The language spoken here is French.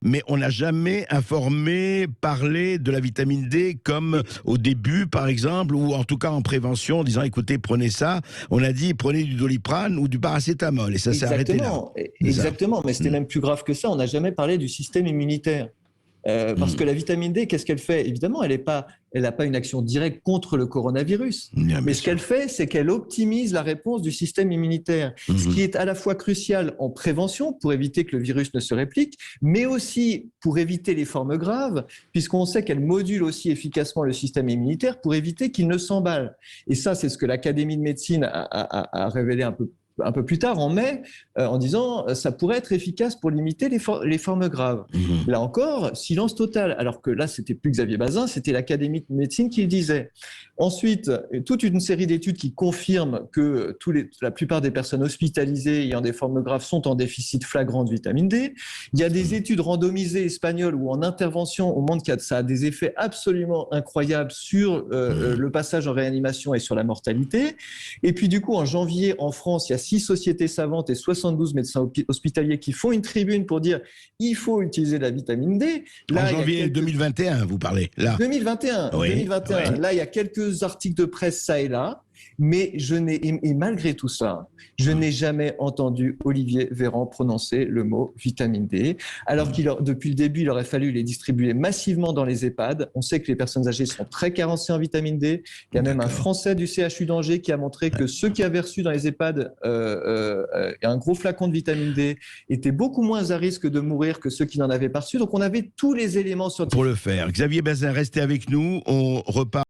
Mais on n'a jamais informé, parlé de la vitamine D comme au début, par exemple, ou en tout cas en prévention, en disant écoutez, prenez ça. On a dit prenez du Doliprane ou du paracétamol, et ça s'est arrêté là. Exactement, mais c'était même plus grave que ça. On n'a jamais parlé du système immunitaire. Parce que la vitamine D, qu'est-ce qu'elle fait? Évidemment, elle n'a pas une action directe contre le coronavirus. Mais ce qu'elle fait, c'est qu'elle optimise la réponse du système immunitaire. Ce qui est à la fois crucial en prévention pour éviter que le virus ne se réplique, mais aussi pour éviter les formes graves, puisqu'on sait qu'elle module aussi efficacement le système immunitaire pour éviter qu'il ne s'emballe. Et ça, c'est ce que l'Académie de médecine a révélé un peu plus tard, en mai, en disant ça pourrait être efficace pour limiter les formes graves. Là encore, silence total, alors que là, c'était plus Xavier Bazin, c'était l'Académie de médecine qui le disait. Ensuite, toute une série d'études qui confirment que la plupart des personnes hospitalisées ayant des formes graves sont en déficit flagrant de vitamine D. Il y a des études randomisées espagnoles où en intervention, on montre que ça a des effets absolument incroyables sur le passage en réanimation et sur la mortalité. Et puis du coup, en janvier, en France, il y a 6 sociétés savantes et 72 médecins hospitaliers qui font une tribune pour dire il faut utiliser de la vitamine D. Là, en janvier 2021, vous parlez là. 2021. Oui, 2021. oui. Là, il y a quelques articles de presse ça et là. Mais et malgré tout ça, je n'ai jamais entendu Olivier Véran prononcer le mot vitamine D, alors depuis le début, il aurait fallu les distribuer massivement dans les EHPAD. On sait que les personnes âgées sont très carencées en vitamine D. Il y a même un Français du CHU d'Angers qui a montré que ceux qui avaient reçu dans les EHPAD un gros flacon de vitamine D étaient beaucoup moins à risque de mourir que ceux qui n'en avaient pas reçu. Donc on avait tous les éléments scientifiques pour le faire. Xavier Bazin, restez avec nous. On repart.